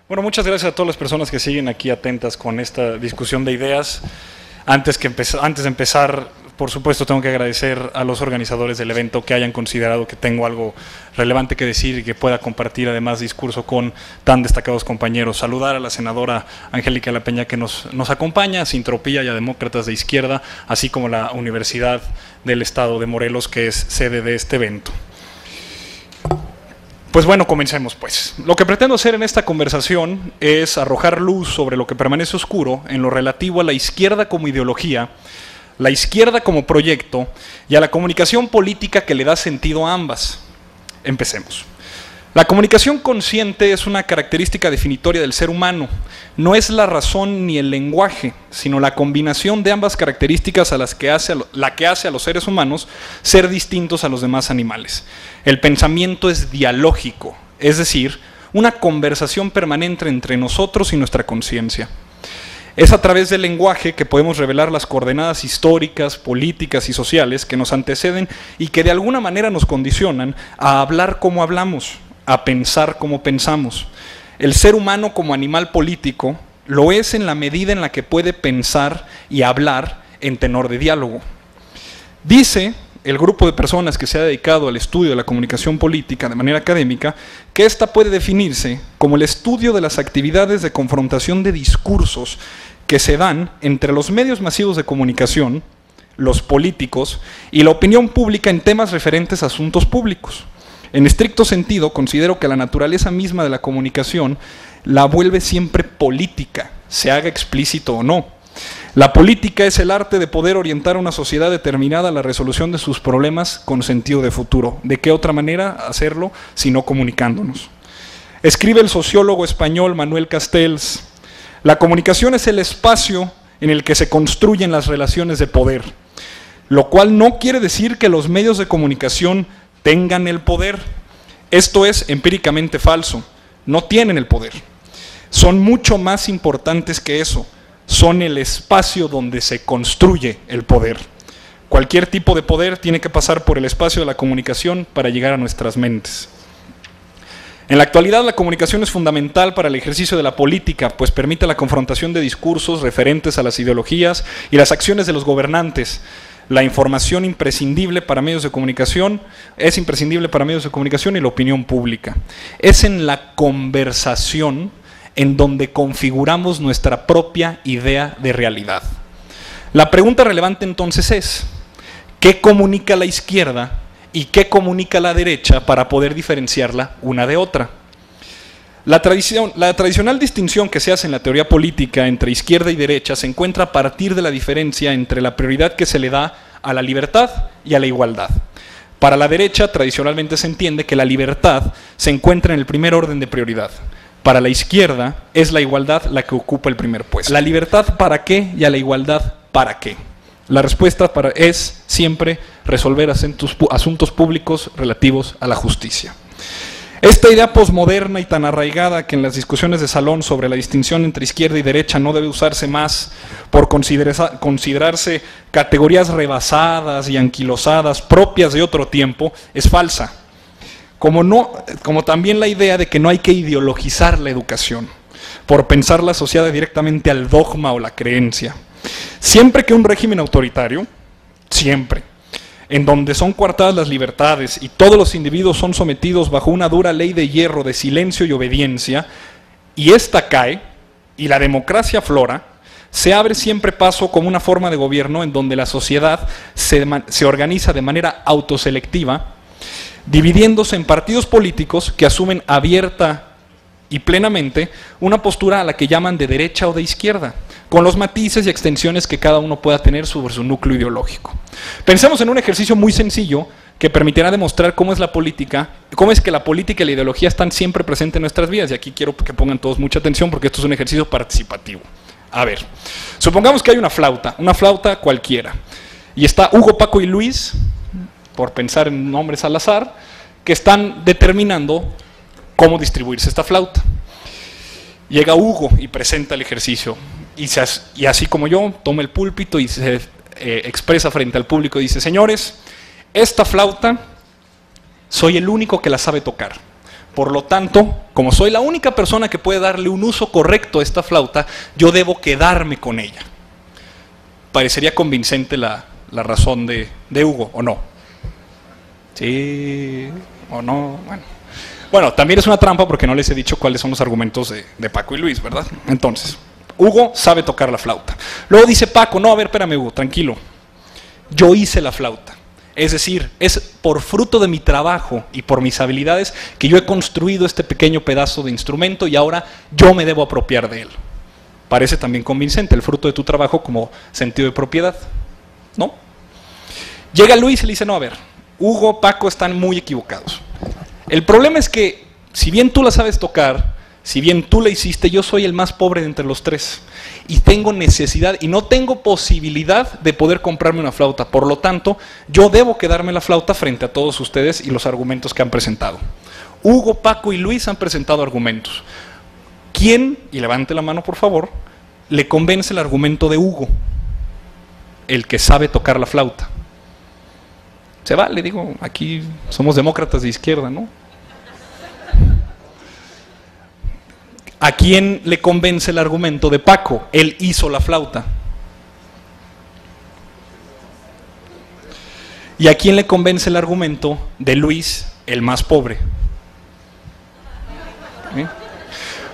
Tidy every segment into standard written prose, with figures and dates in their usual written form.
Bueno, muchas gracias a todas las personas que siguen aquí atentas con esta discusión de ideas. Antes de empezar, por supuesto, tengo que agradecer a los organizadores del evento que hayan considerado que tengo algo relevante que decir y que pueda compartir además discurso con tan destacados compañeros. Saludar a la senadora Angélica La Peña que nos acompaña, a Sintropía y a Demócratas de Izquierda, así como la Universidad del Estado de Morelos, que es sede de este evento. Pues bueno, comencemos pues. Lo que pretendo hacer en esta conversación es arrojar luz sobre lo que permanece oscuro en lo relativo a la izquierda como ideología, la izquierda como proyecto y a la comunicación política que le da sentido a ambas. Empecemos. La comunicación consciente es una característica definitoria del ser humano. No es la razón ni el lenguaje, sino la combinación de ambas características la que hace a los seres humanos ser distintos a los demás animales. El pensamiento es dialógico, es decir, una conversación permanente entre nosotros y nuestra conciencia. Es a través del lenguaje que podemos revelar las coordenadas históricas, políticas y sociales que nos anteceden y que de alguna manera nos condicionan a hablar como hablamos, a pensar como pensamos. El ser humano como animal político lo es en la medida en la que puede pensar y hablar en tenor de diálogo. Dice el grupo de personas que se ha dedicado al estudio de la comunicación política de manera académica que ésta puede definirse como el estudio de las actividades de confrontación de discursos que se dan entre los medios masivos de comunicación, los políticos y la opinión pública en temas referentes a asuntos públicos. En estricto sentido, considero que la naturaleza misma de la comunicación la vuelve siempre política, se haga explícito o no. La política es el arte de poder orientar a una sociedad determinada a la resolución de sus problemas con sentido de futuro. ¿De qué otra manera hacerlo sino comunicándonos? Escribe el sociólogo español Manuel Castells: la comunicación es el espacio en el que se construyen las relaciones de poder, lo cual no quiere decir que los medios de comunicación tengan el poder. Esto es empíricamente falso. No tienen el poder. Son mucho más importantes que eso. Son el espacio donde se construye el poder. Cualquier tipo de poder tiene que pasar por el espacio de la comunicación para llegar a nuestras mentes. En la actualidad, la comunicación es fundamental para el ejercicio de la política, pues permite la confrontación de discursos referentes a las ideologías y las acciones de los gobernantes. La información es imprescindible para medios de comunicación y la opinión pública. Es en la conversación en donde configuramos nuestra propia idea de realidad. La pregunta relevante entonces es: ¿qué comunica la izquierda y qué comunica la derecha para poder diferenciarla una de otra? La tradicional distinción que se hace en la teoría política entre izquierda y derecha se encuentra a partir de la diferencia entre la prioridad que se le da a la libertad y a la igualdad. Para la derecha, tradicionalmente se entiende que la libertad se encuentra en el primer orden de prioridad. Para la izquierda, es la igualdad la que ocupa el primer puesto. ¿La libertad para qué y a la igualdad para qué? La respuesta es siempre resolver asuntos públicos relativos a la justicia. Esta idea posmoderna y tan arraigada que en las discusiones de salón sobre la distinción entre izquierda y derecha no debe usarse más por considerarse categorías rebasadas y anquilosadas propias de otro tiempo, es falsa. Como también la idea de que no hay que ideologizar la educación por pensarla asociada directamente al dogma o la creencia. Siempre que un régimen autoritario, en donde son coartadas las libertades y todos los individuos son sometidos bajo una dura ley de hierro de silencio y obediencia, y ésta cae y la democracia aflora, se abre siempre paso como una forma de gobierno en donde la sociedad se organiza de manera autoselectiva, dividiéndose en partidos políticos que asumen abierta y plenamente una postura a la que llaman de derecha o de izquierda, con los matices y extensiones que cada uno pueda tener sobre su núcleo ideológico. Pensemos en un ejercicio muy sencillo que permitirá demostrar cómo es que la política y la ideología están siempre presentes en nuestras vidas, y aquí quiero que pongan todos mucha atención porque esto es un ejercicio participativo. A ver, supongamos que hay una flauta cualquiera, y está Hugo, Paco y Luis, por pensar en nombres al azar, que están determinando cómo distribuirse esta flauta. Llega Hugo y presenta el ejercicio, y así como yo, toma el púlpito y se expresa frente al público y dice: señores, esta flauta soy el único que la sabe tocar. Por lo tanto, como soy la única persona que puede darle un uso correcto a esta flauta, yo debo quedarme con ella. Parecería convincente la razón de Hugo, ¿o no? Sí, o no, bueno, también es una trampa porque no les he dicho cuáles son los argumentos de Paco y Luis, ¿verdad? Entonces, Hugo sabe tocar la flauta. Luego dice Paco, no, a ver, espérame Hugo, tranquilo. Yo hice la flauta. Es decir, es por fruto de mi trabajo y por mis habilidades que yo he construido este pequeño pedazo de instrumento y ahora yo me debo apropiar de él. Parece también convincente el fruto de tu trabajo como sentido de propiedad, ¿no? Llega Luis y le dice, no, a ver, Hugo, Paco están muy equivocados. El problema es que, si bien tú la sabes tocar, si bien tú la hiciste, yo soy el más pobre de entre los tres. Y tengo necesidad y no tengo posibilidad de poder comprarme una flauta. Por lo tanto, yo debo quedarme la flauta frente a todos ustedes y los argumentos que han presentado. Hugo, Paco y Luis han presentado argumentos. ¿Quién, y levante la mano por favor, le convence el argumento de Hugo? El que sabe tocar la flauta. Se vale, digo, aquí somos demócratas de izquierda, ¿no? ¿A quién le convence el argumento de Paco? Él hizo la flauta. ¿Y a quién le convence el argumento de Luis, el más pobre? ¿Sí?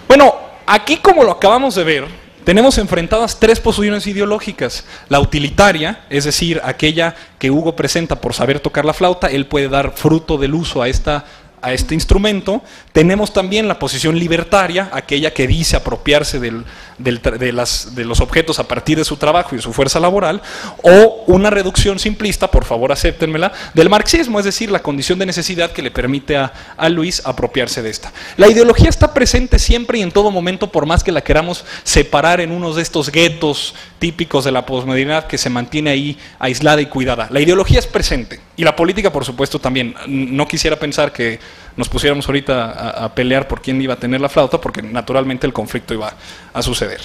Bueno, aquí como lo acabamos de ver, tenemos enfrentadas tres posiciones ideológicas. La utilitaria, es decir, aquella que Hugo presenta por saber tocar la flauta, él puede dar fruto del uso a este instrumento. Tenemos también la posición libertaria, aquella que dice apropiarse de los objetos a partir de su trabajo y de su fuerza laboral, o una reducción simplista, por favor acéptenmela, del marxismo, es decir, la condición de necesidad que le permite a Luis apropiarse de esta. La ideología está presente siempre y en todo momento, por más que la queramos separar en uno de estos guetos típicos de la posmodernidad que se mantiene ahí aislada y cuidada. La ideología es presente, y la política por supuesto también. No quisiera pensar que nos pusiéramos ahorita a pelear por quién iba a tener la flauta, porque naturalmente el conflicto iba a suceder.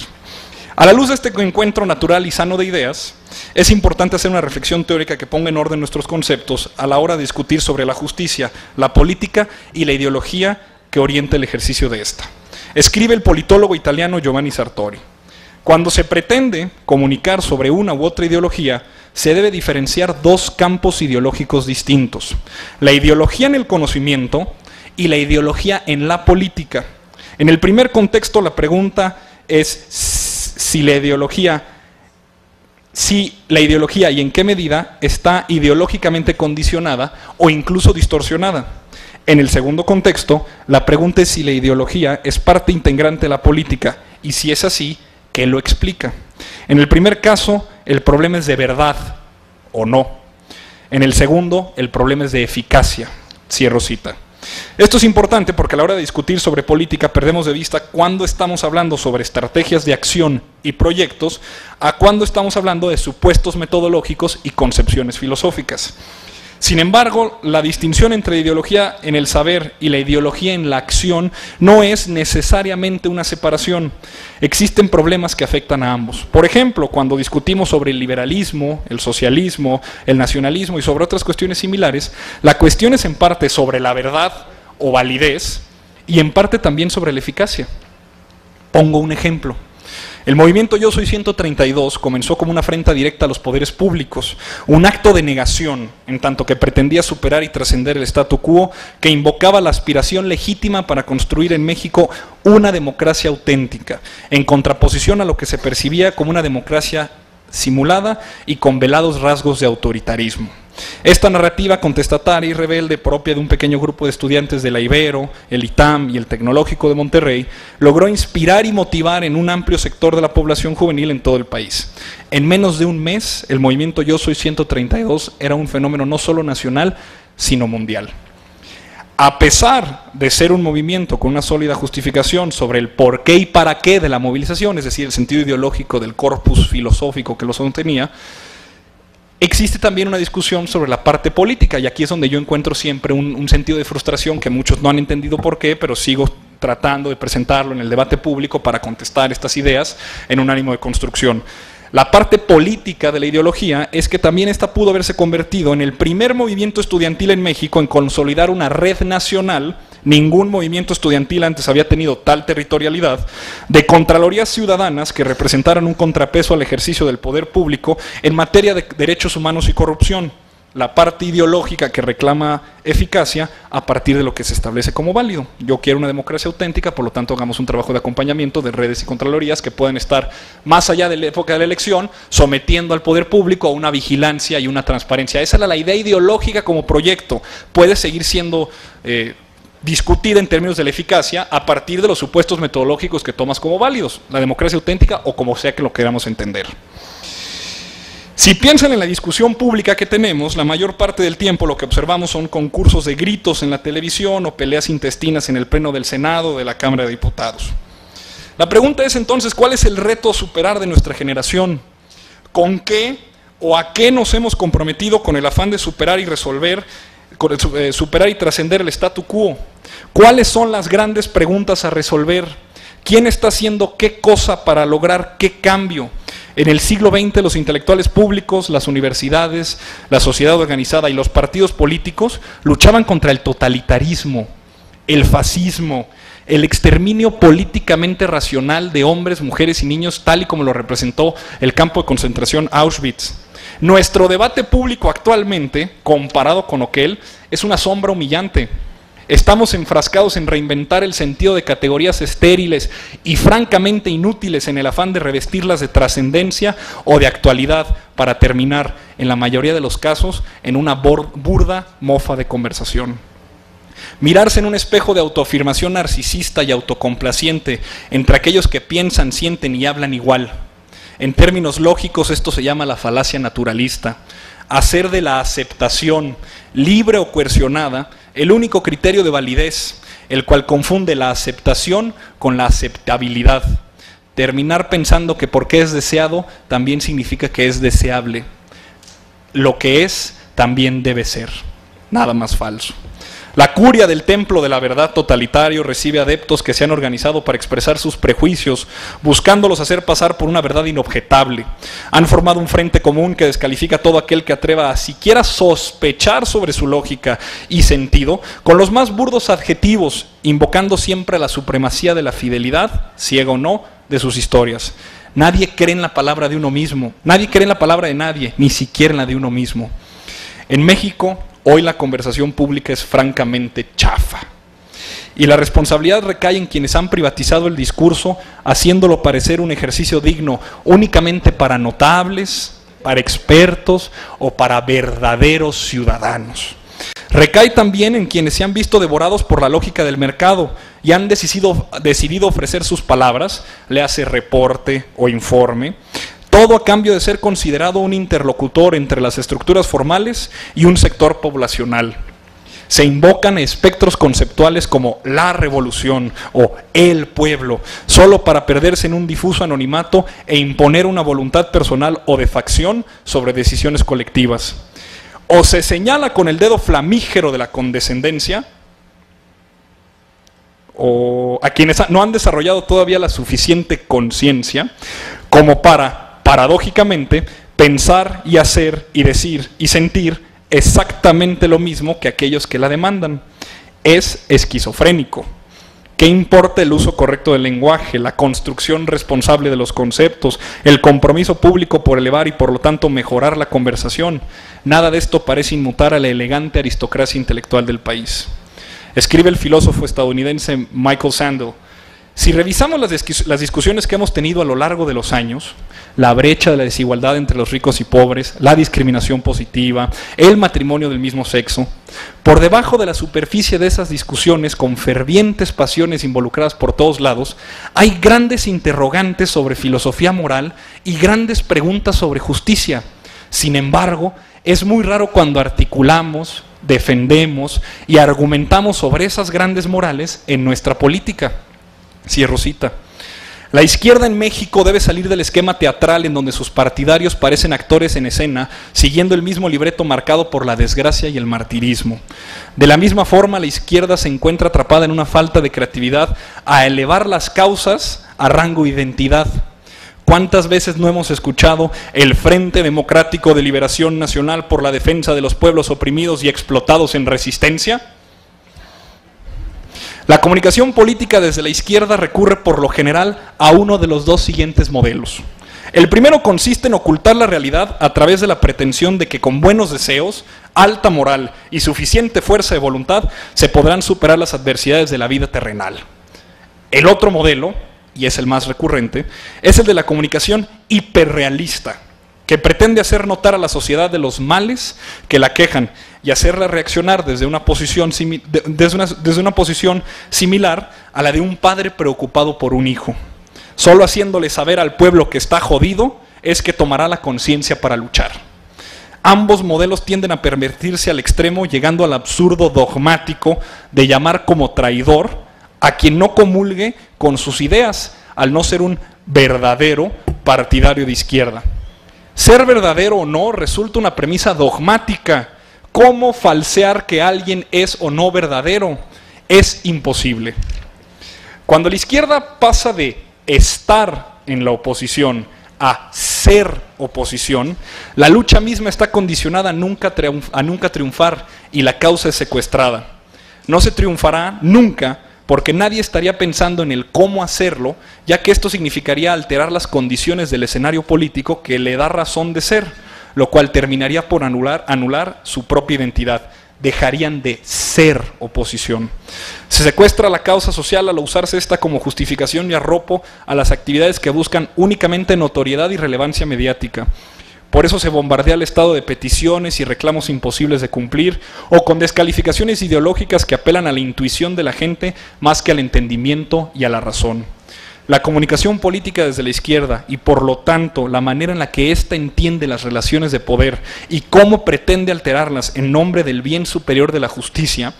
A la luz de este encuentro natural y sano de ideas, es importante hacer una reflexión teórica que ponga en orden nuestros conceptos a la hora de discutir sobre la justicia, la política y la ideología que orienta el ejercicio de esta. Escribe el politólogo italiano Giovanni Sartori: cuando se pretende comunicar sobre una u otra ideología, se debe diferenciar dos campos ideológicos distintos: la ideología en el conocimiento y la ideología en la política. En el primer contexto, la pregunta es si la ideología y en qué medida está ideológicamente condicionada o incluso distorsionada. En el segundo contexto, la pregunta es si la ideología es parte integrante de la política y si es así, ¿qué lo explica? En el primer caso, el problema es de verdad o no. En el segundo, el problema es de eficacia. Cierro cita. Esto es importante porque a la hora de discutir sobre política perdemos de vista cuándo estamos hablando sobre estrategias de acción y proyectos a cuándo estamos hablando de supuestos metodológicos y concepciones filosóficas. Sin embargo, la distinción entre la ideología en el saber y la ideología en la acción no es necesariamente una separación. Existen problemas que afectan a ambos. Por ejemplo, cuando discutimos sobre el liberalismo, el socialismo, el nacionalismo y sobre otras cuestiones similares, la cuestión es en parte sobre la verdad o validez y en parte también sobre la eficacia. Pongo un ejemplo. El movimiento Yo Soy 132 comenzó como una afrenta directa a los poderes públicos, un acto de negación, en tanto que pretendía superar y trascender el statu quo, que invocaba la aspiración legítima para construir en México una democracia auténtica, en contraposición a lo que se percibía como una democracia simulada y con velados rasgos de autoritarismo. Esta narrativa contestataria y rebelde, propia de un pequeño grupo de estudiantes de la Ibero, el ITAM y el Tecnológico de Monterrey, logró inspirar y motivar en un amplio sector de la población juvenil en todo el país. En menos de un mes, el movimiento Yo Soy 132 era un fenómeno no solo nacional, sino mundial. A pesar de ser un movimiento con una sólida justificación sobre el por qué y para qué de la movilización, es decir, el sentido ideológico del corpus filosófico que lo sostenía, existe también una discusión sobre la parte política, y aquí es donde yo encuentro siempre un sentido de frustración que muchos no han entendido por qué, pero sigo tratando de presentarlo en el debate público para contestar estas ideas en un ánimo de construcción. La parte política de la ideología es que también esta pudo haberse convertido en el primer movimiento estudiantil en México en consolidar una red nacional. Ningún movimiento estudiantil antes había tenido tal territorialidad, de contralorías ciudadanas que representaran un contrapeso al ejercicio del poder público en materia de derechos humanos y corrupción. La parte ideológica que reclama eficacia a partir de lo que se establece como válido. Yo quiero una democracia auténtica, por lo tanto hagamos un trabajo de acompañamiento de redes y contralorías que puedan estar más allá de la época de la elección, sometiendo al poder público a una vigilancia y una transparencia. Esa era la idea ideológica como proyecto. Puede seguir siendo discutida en términos de la eficacia a partir de los supuestos metodológicos que tomas como válidos, la democracia auténtica o como sea que lo queramos entender. Si piensan en la discusión pública que tenemos, la mayor parte del tiempo lo que observamos son concursos de gritos en la televisión o peleas intestinas en el pleno del Senado o de la Cámara de Diputados. La pregunta es entonces, ¿cuál es el reto a superar de nuestra generación? ¿Con qué o a qué nos hemos comprometido con el afán de superar y resolver, superar y trascender el statu quo? ¿Cuáles son las grandes preguntas a resolver? ¿Quién está haciendo qué cosa para lograr qué cambio? En el siglo XX los intelectuales públicos, las universidades, la sociedad organizada y los partidos políticos luchaban contra el totalitarismo, el fascismo, el exterminio políticamente racional de hombres, mujeres y niños, tal y como lo representó el campo de concentración Auschwitz. Nuestro debate público actualmente, comparado con aquel, es una sombra humillante. Estamos enfrascados en reinventar el sentido de categorías estériles y francamente inútiles en el afán de revestirlas de trascendencia o de actualidad para terminar, en la mayoría de los casos, en una burda mofa de conversación. Mirarse en un espejo de autoafirmación narcisista y autocomplaciente entre aquellos que piensan, sienten y hablan igual. En términos lógicos esto se llama la falacia naturalista. Hacer de la aceptación, libre o coercionada, el único criterio de validez, el cual confunde la aceptación con la aceptabilidad. Terminar pensando que porque es deseado, también significa que es deseable. Lo que es, también debe ser. Nada más falso. La curia del templo de la verdad totalitario recibe adeptos que se han organizado para expresar sus prejuicios, buscándolos hacer pasar por una verdad inobjetable. Han formado un frente común que descalifica a todo aquel que atreva a siquiera sospechar sobre su lógica y sentido, con los más burdos adjetivos, invocando siempre la supremacía de la fidelidad, ciega o no, de sus historias. Nadie cree en la palabra de uno mismo, nadie cree en la palabra de nadie, ni siquiera en la de uno mismo. En México, hoy la conversación pública es francamente chafa. Y la responsabilidad recae en quienes han privatizado el discurso, haciéndolo parecer un ejercicio digno únicamente para notables, para expertos o para verdaderos ciudadanos. Recae también en quienes se han visto devorados por la lógica del mercado y han decidido ofrecer sus palabras, le hace reporte o informe, todo a cambio de ser considerado un interlocutor entre las estructuras formales y un sector poblacional. Se invocan espectros conceptuales como la revolución o el pueblo, solo para perderse en un difuso anonimato e imponer una voluntad personal o de facción sobre decisiones colectivas. O se señala con el dedo flamígero de la condescendencia, o a quienes no han desarrollado todavía la suficiente conciencia como para, paradójicamente, pensar y hacer y decir y sentir exactamente lo mismo que aquellos que la demandan. Es esquizofrénico. ¿Qué importa el uso correcto del lenguaje, la construcción responsable de los conceptos, el compromiso público por elevar y por lo tanto mejorar la conversación? Nada de esto parece inmutar a la elegante aristocracia intelectual del país. Escribe el filósofo estadounidense Michael Sandel: si revisamos las discusiones que hemos tenido a lo largo de los años, la brecha de la desigualdad entre los ricos y pobres, la discriminación positiva, el matrimonio del mismo sexo, por debajo de la superficie de esas discusiones, con fervientes pasiones involucradas por todos lados, hay grandes interrogantes sobre filosofía moral y grandes preguntas sobre justicia. Sin embargo, es muy raro cuando articulamos, defendemos y argumentamos sobre esas grandes morales en nuestra política. Cierro cita. La izquierda en México debe salir del esquema teatral en donde sus partidarios parecen actores en escena, siguiendo el mismo libreto marcado por la desgracia y el martirismo. De la misma forma, la izquierda se encuentra atrapada en una falta de creatividad a elevar las causas a rango de identidad. ¿Cuántas veces no hemos escuchado el Frente Democrático de Liberación Nacional por la defensa de los pueblos oprimidos y explotados en resistencia? La comunicación política desde la izquierda recurre por lo general a uno de los dos siguientes modelos. El primero consiste en ocultar la realidad a través de la pretensión de que con buenos deseos, alta moral y suficiente fuerza de voluntad se podrán superar las adversidades de la vida terrenal. El otro modelo, y es el más recurrente, es el de la comunicación hiperrealista, que pretende hacer notar a la sociedad de los males que la aquejan y hacerla reaccionar desde una posición similar a la de un padre preocupado por un hijo. Solo haciéndole saber al pueblo que está jodido es que tomará la conciencia para luchar. Ambos modelos tienden a pervertirse al extremo, llegando al absurdo dogmático de llamar como traidor a quien no comulgue con sus ideas, al no ser un verdadero partidario de izquierda. Ser verdadero o no resulta una premisa dogmática. ¿Cómo falsear que alguien es o no verdadero? Es imposible. Cuando la izquierda pasa de estar en la oposición a ser oposición, la lucha misma está condicionada a nunca triunfar y la causa es secuestrada. No se triunfará nunca porque nadie estaría pensando en el cómo hacerlo, ya que esto significaría alterar las condiciones del escenario político que le da razón de ser, lo cual terminaría por anular su propia identidad. Dejarían de ser oposición. Se secuestra la causa social al usarse esta como justificación y arropo a las actividades que buscan únicamente notoriedad y relevancia mediática. Por eso se bombardea el Estado de peticiones y reclamos imposibles de cumplir, o con descalificaciones ideológicas que apelan a la intuición de la gente más que al entendimiento y a la razón. La comunicación política desde la izquierda y por lo tanto la manera en la que ésta entiende las relaciones de poder y cómo pretende alterarlas en nombre del bien superior de la justicia,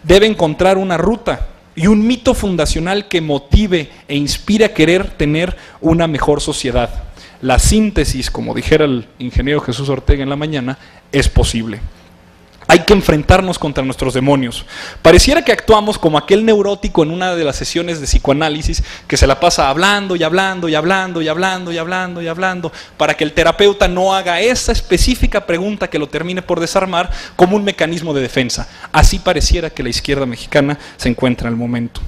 debe encontrar una ruta y un mito fundacional que motive e inspire a querer tener una mejor sociedad. La síntesis, como dijera el ingeniero Jesús Ortega en la mañana, es posible. Hay que enfrentarnos contra nuestros demonios. Pareciera que actuamos como aquel neurótico en una de las sesiones de psicoanálisis que se la pasa hablando y hablando y hablando y hablando y hablando y hablando para que el terapeuta no haga esa específica pregunta que lo termine por desarmar como un mecanismo de defensa. Así pareciera que la izquierda mexicana se encuentra en el momento.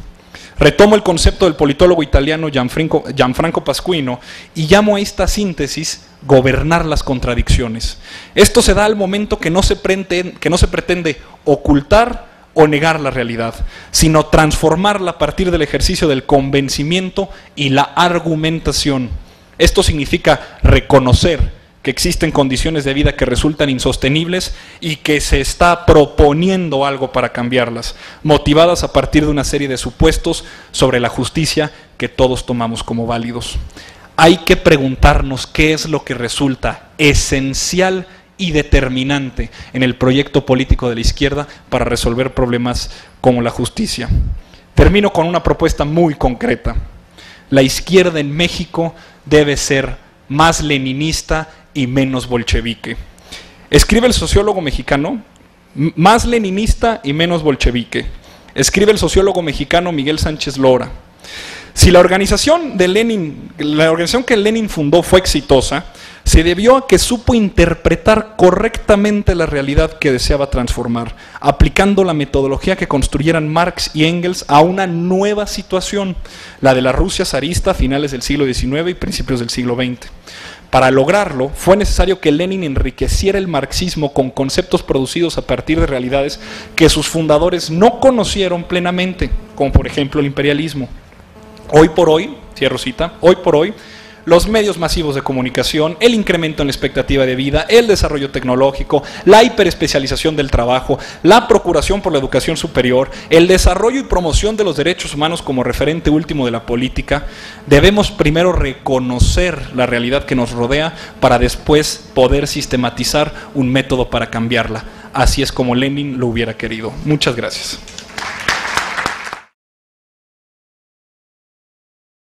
Retomo el concepto del politólogo italiano Gianfranco Pasquino y llamo a esta síntesis gobernar las contradicciones. Esto se da al momento que no se pretende ocultar o negar la realidad, sino transformarla a partir del ejercicio del convencimiento y la argumentación. Esto significa reconocer que existen condiciones de vida que resultan insostenibles y que se está proponiendo algo para cambiarlas, motivadas a partir de una serie de supuestos sobre la justicia que todos tomamos como válidos. Hay que preguntarnos qué es lo que resulta esencial y determinante en el proyecto político de la izquierda para resolver problemas como la justicia. Termino con una propuesta muy concreta. La izquierda en México debe ser más leninista y menos bolchevique. Escribe el sociólogo mexicano, más leninista y menos bolchevique. Escribe el sociólogo mexicano Miguel Sánchez Lora. Si la organización que Lenin fundó fue exitosa, se debió a que supo interpretar correctamente la realidad que deseaba transformar, aplicando la metodología que construyeran Marx y Engels a una nueva situación, la de la Rusia zarista a finales del siglo XIX y principios del siglo XX. Para lograrlo, fue necesario que Lenin enriqueciera el marxismo con conceptos producidos a partir de realidades que sus fundadores no conocieron plenamente, como por ejemplo el imperialismo. Hoy por hoy, cierro cita, hoy por hoy, los medios masivos de comunicación, el incremento en la expectativa de vida, el desarrollo tecnológico, la hiperespecialización del trabajo, la procuración por la educación superior, el desarrollo y promoción de los derechos humanos como referente último de la política, debemos primero reconocer la realidad que nos rodea para después poder sistematizar un método para cambiarla. Así es como Lenin lo hubiera querido. Muchas gracias.